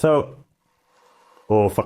So... Oh, fuck.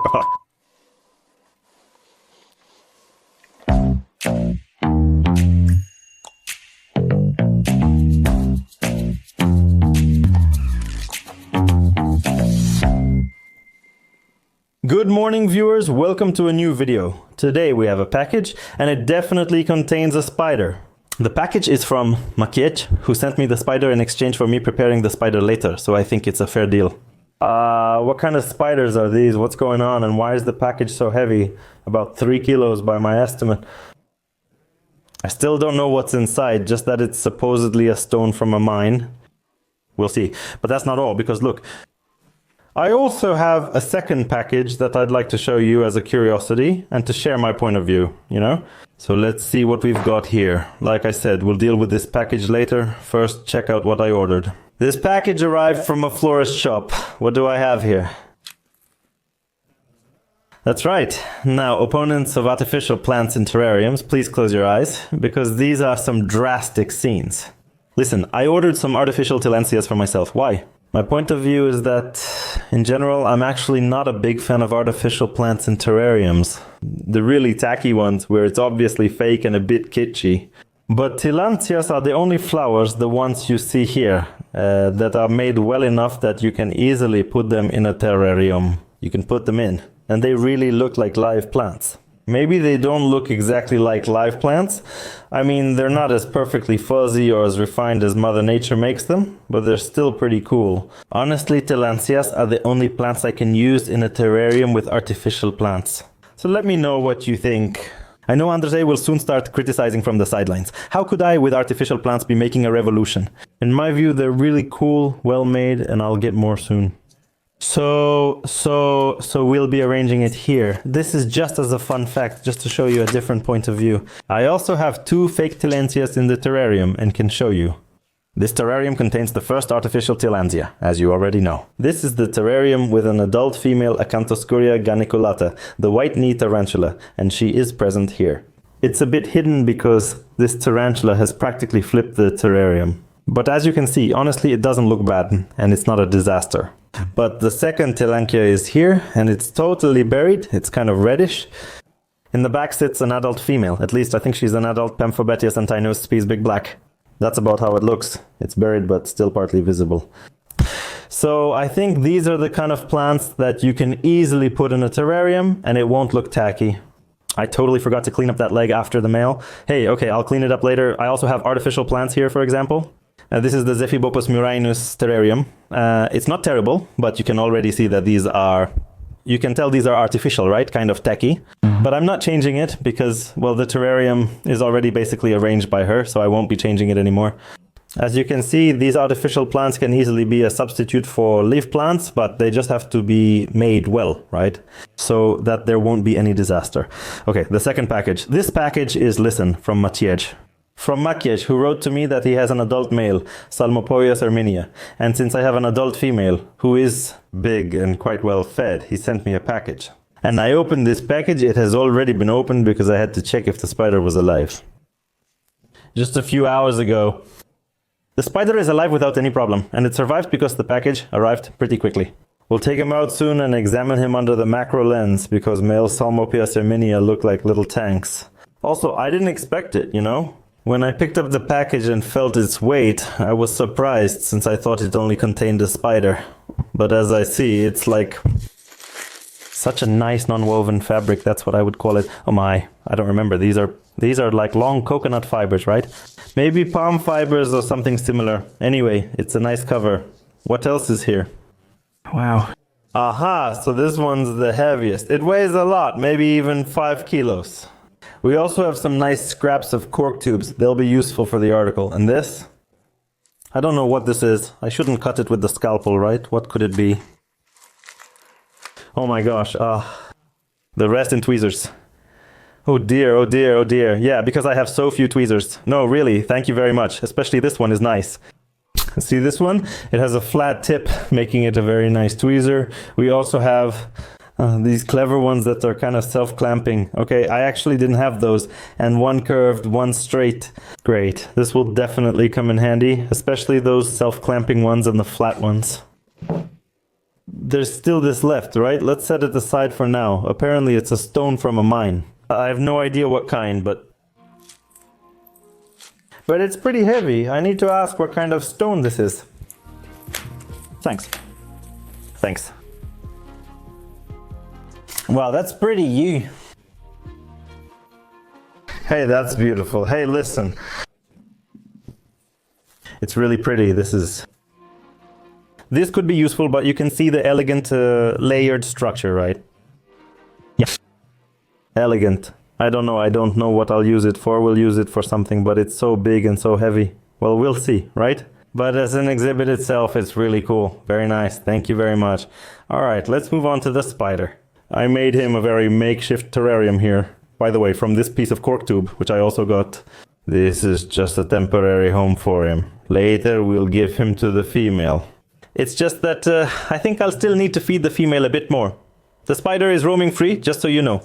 Good morning, viewers. Welcome to a new video. Today we have a package, and it definitely contains a spider. The package is from Maciej, who sent me the spider in exchange for me preparing the spider later, so I think it's a fair deal. What kind of spiders are these? What's going on? And why is the package so heavy? About 3 kilos by my estimate. I still don't know what's inside, just that it's supposedly a stone from a mine. We'll see. But that's not all, because look, I also have a second package that I'd like to show you as a curiosity and to share my point of view, you know? So let's see what we've got here. Like I said, we'll deal with this package later. First, check out what I ordered. This package arrived from a florist shop. What do I have here? That's right. Now, opponents of artificial plants in terrariums, please close your eyes, because these are some drastic scenes. Listen, I ordered some artificial tillandsias for myself. Why? My point of view is that, in general, I'm actually not a big fan of artificial plants in terrariums. The really tacky ones, where it's obviously fake and a bit kitschy. But tillandsias are the only flowers, the ones you see here, that are made well enough that you can easily put them in a terrarium. You can put them in, and they really look like live plants. Maybe they don't look exactly like live plants. I mean, they're not as perfectly fuzzy or as refined as Mother Nature makes them, but they're still pretty cool. Honestly, tillandsias are the only plants I can use in a terrarium with artificial plants. So let me know what you think. I know Andrzej will soon start criticizing from the sidelines. How could I, with artificial plants, be making a revolution? In my view, they're really cool, well made, and I'll get more soon. So we'll be arranging it here. This is just as a fun fact, just to show you a different point of view. I also have 2 fake tillandsias in the terrarium and can show you. This terrarium contains the first artificial tillandsia, as you already know. This is the terrarium with an adult female Acanthoscuria ganiculata, the white knee tarantula, and she is present here. It's a bit hidden because this tarantula has practically flipped the terrarium. But as you can see, honestly, it doesn't look bad, and it's not a disaster. But the second tillandsia is here, and it's totally buried. It's kind of reddish. In the back sits an adult female. At least I think she's an adult Pemphobetius antinus sp big black. That's about how it looks. It's buried, but still partly visible. So I think these are the kind of plants that you can easily put in a terrarium, and it won't look tacky. I totally forgot to clean up that leg after the male. Hey, okay, I'll clean it up later. I also have artificial plants here, for example. This is the Zephibopus murainus terrarium. It's not terrible, but you can already see that these are... You can tell these are artificial, right? Kind of tacky. But I'm not changing it because, well, the terrarium is already basically arranged by her, so I won't be changing it anymore. As you can see, these artificial plants can easily be a substitute for leaf plants, but they just have to be made well, right? So that there won't be any disaster. Okay, the second package. This package is, listen, from Maciej. From Maciej, who wrote to me that he has an adult male, Psalmopoeus erminia. And since I have an adult female, who is big and quite well fed, he sent me a package. And I opened this package. It has already been opened because I had to check if the spider was alive. Just a few hours ago. The spider is alive without any problem, and it survived because the package arrived pretty quickly. We'll take him out soon and examine him under the macro lens, because male Psalmopoeus erminia look like little tanks. Also, I didn't expect it, you know? When I picked up the package and felt its weight, I was surprised since I thought it only contained a spider. But as I see, it's like such a nice non-woven fabric, that's what I would call it. Oh my, I don't remember. These are like long coconut fibers, right? Maybe palm fibers or something similar. Anyway, it's a nice cover. What else is here? Wow. Aha, so this one's the heaviest. It weighs a lot, maybe even 5 kilos. We also have some nice scraps of cork tubes. They'll be useful for the article. And this? I don't know what this is. I shouldn't cut it with the scalpel, right? What could it be? Oh my gosh. The rest in tweezers. Oh dear, oh dear, oh dear. Yeah, because I have so few tweezers. No, really, thank you very much. Especially this one is nice. See this one? It has a flat tip, making it a very nice tweezer. We also have these clever ones that are kind of self-clamping. Okay, I actually didn't have those. And one curved, one straight. Great. This will definitely come in handy, especially those self-clamping ones and the flat ones. there's still this left, right? Let's set it aside for now. Apparently it's a stone from a mine. I have no idea what kind, but it's pretty heavy. I need to ask what kind of stone this is. Thanks. Thanks. Wow, that's pretty you. Hey, that's beautiful. Hey, listen. It's really pretty. This could be useful, but you can see the elegant layered structure, right? Yeah. Elegant. I don't know what I'll use it for. We'll use it for something, but it's so big and so heavy. Well, we'll see, right? But as an exhibit itself, it's really cool. Very nice. Thank you very much. All right, let's move on to the spider. I made him a very makeshift terrarium here. By the way, from this piece of cork tube, which I also got. This is just a temporary home for him. Later, we'll give him to the female. It's just that I think I'll still need to feed the female a bit more. The spider is roaming free, just so you know.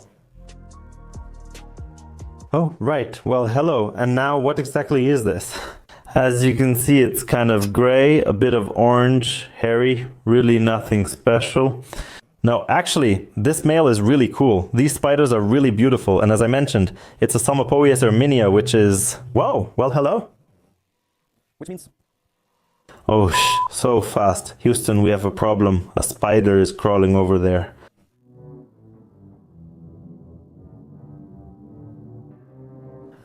Oh, right. Well, hello. And now what exactly is this? As you can see, it's kind of gray, a bit of orange, hairy, really nothing special. No, actually, this male is really cool. These spiders are really beautiful. And as I mentioned, it's a Psalmopoeus erminia, which is... Whoa, well, hello. Which means... Oh, so fast. Houston, we have a problem. A spider is crawling over there.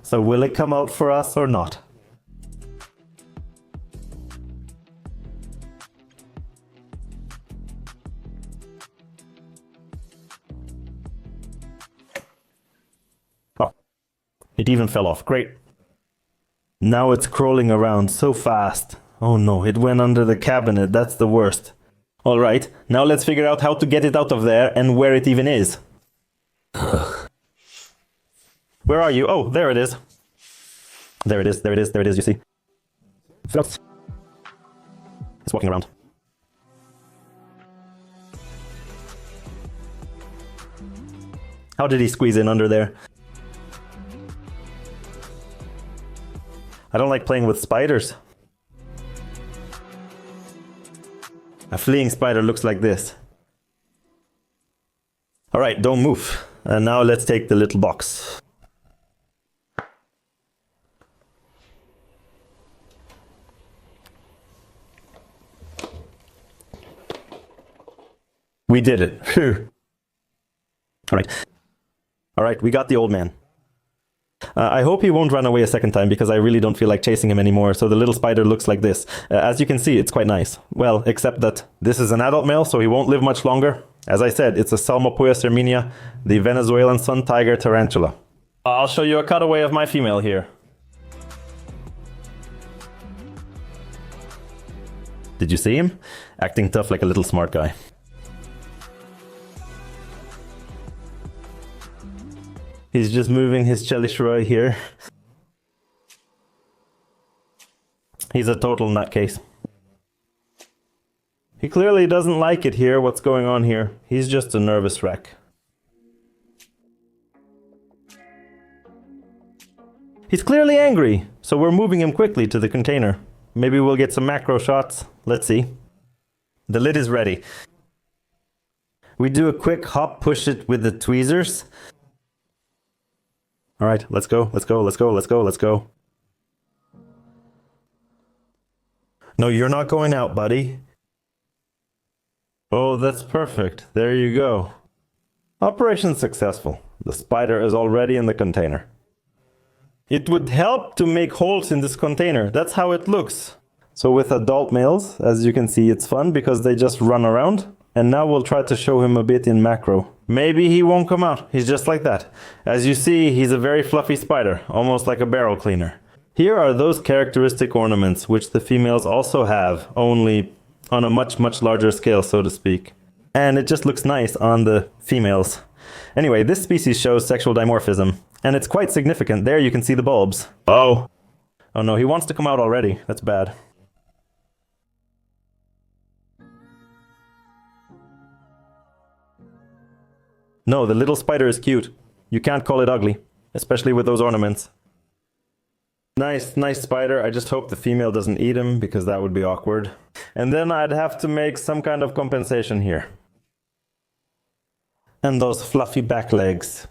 So will it come out for us or not? Oh, it even fell off. Great. Now it's crawling around so fast. Oh no, it went under the cabinet. That's the worst. All right, now let's figure out how to get it out of there and where it even is. Where are you? Oh, there it is. There it is, there it is, there it is, you see. It's walking around. How did he squeeze in under there? I don't like playing with spiders. A fleeing spider looks like this. All right, don't move. And now let's take the little box. We did it. Phew. All right, we got the old man. I hope he won't run away a second time because I really don't feel like chasing him anymore. So the little spider looks like this. As you can see, it's quite nice. Well, except that this is an adult male, so he won't live much longer. As I said, it's a Psalmopoeus erminia, the Venezuelan sun tiger tarantula. I'll show you a cutaway of my female here. Did you see him? Acting tough like a little smart guy. He's just moving his Chelishroi here. He's a total nutcase. He clearly doesn't like it here, what's going on here. He's just a nervous wreck. He's clearly angry, so we're moving him quickly to the container. Maybe we'll get some macro shots. Let's see. The lid is ready. We do a quick hop push it with the tweezers. All right, let's go, let's go, let's go, let's go, let's go. No, you're not going out, buddy. Oh, that's perfect. There you go. Operation successful. The spider is already in the container. It would help to make holes in this container. That's how it looks. So with adult males, as you can see, it's fun because they just run around. And now we'll try to show him a bit in macro. Maybe he won't come out. He's just like that. As you see, he's a very fluffy spider, almost like a barrel cleaner. Here are those characteristic ornaments, which the females also have, only on a much, much larger scale, so to speak. And it just looks nice on the females. Anyway, this species shows sexual dimorphism, and it's quite significant. There you can see the bulbs. Oh. Oh no, he wants to come out already. That's bad. No, the little spider is cute. You can't call it ugly, especially with those ornaments. Nice spider. I just hope the female doesn't eat him, because that would be awkward. And then I'd have to make some kind of compensation here. And those fluffy back legs.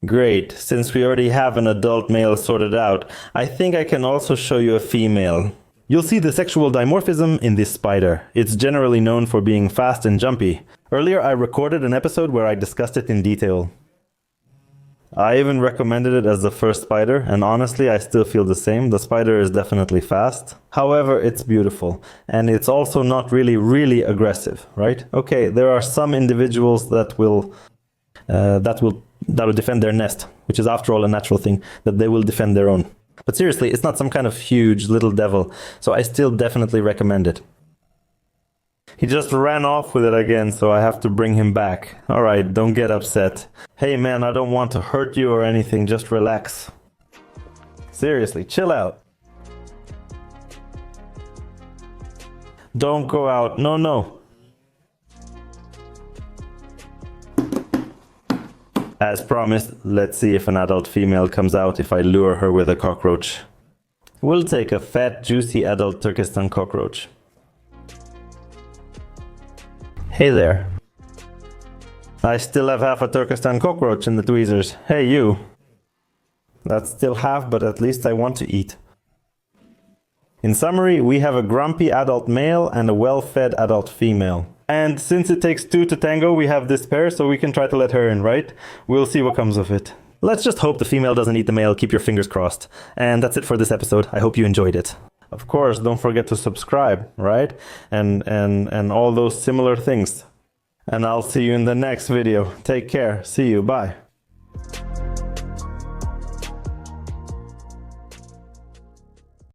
Great, since we already have an adult male sorted out, I think I can also show you a female. You'll see the sexual dimorphism in this spider. It's generally known for being fast and jumpy. Earlier I recorded an episode where I discussed it in detail. I even recommended it as the first spider, and honestly I still feel the same. The spider is definitely fast. However, it's beautiful, and it's also not really aggressive, right? Okay, there are some individuals that will defend their nest, which is after all a natural thing, that they will defend their own. But seriously, it's not some kind of huge little devil, so I still definitely recommend it. He just ran off with it again, so I have to bring him back. Alright, don't get upset. Hey man, I don't want to hurt you or anything, just relax. Seriously, chill out. Don't go out, no. As promised, let's see if an adult female comes out if I lure her with a cockroach. We'll take a fat, juicy adult Turkestan cockroach. Hey there. I still have half a Turkestan cockroach in the tweezers. Hey you. That's still half, but at least I want to eat. In summary, we have a grumpy adult male and a well-fed adult female. And since it takes two to tango, we have this pair, so we can try to let her in, right? We'll see what comes of it. Let's just hope the female doesn't eat the male, keep your fingers crossed. And that's it for this episode. I hope you enjoyed it. Of course, don't forget to subscribe, right? And all those similar things. And I'll see you in the next video. Take care. See you. Bye.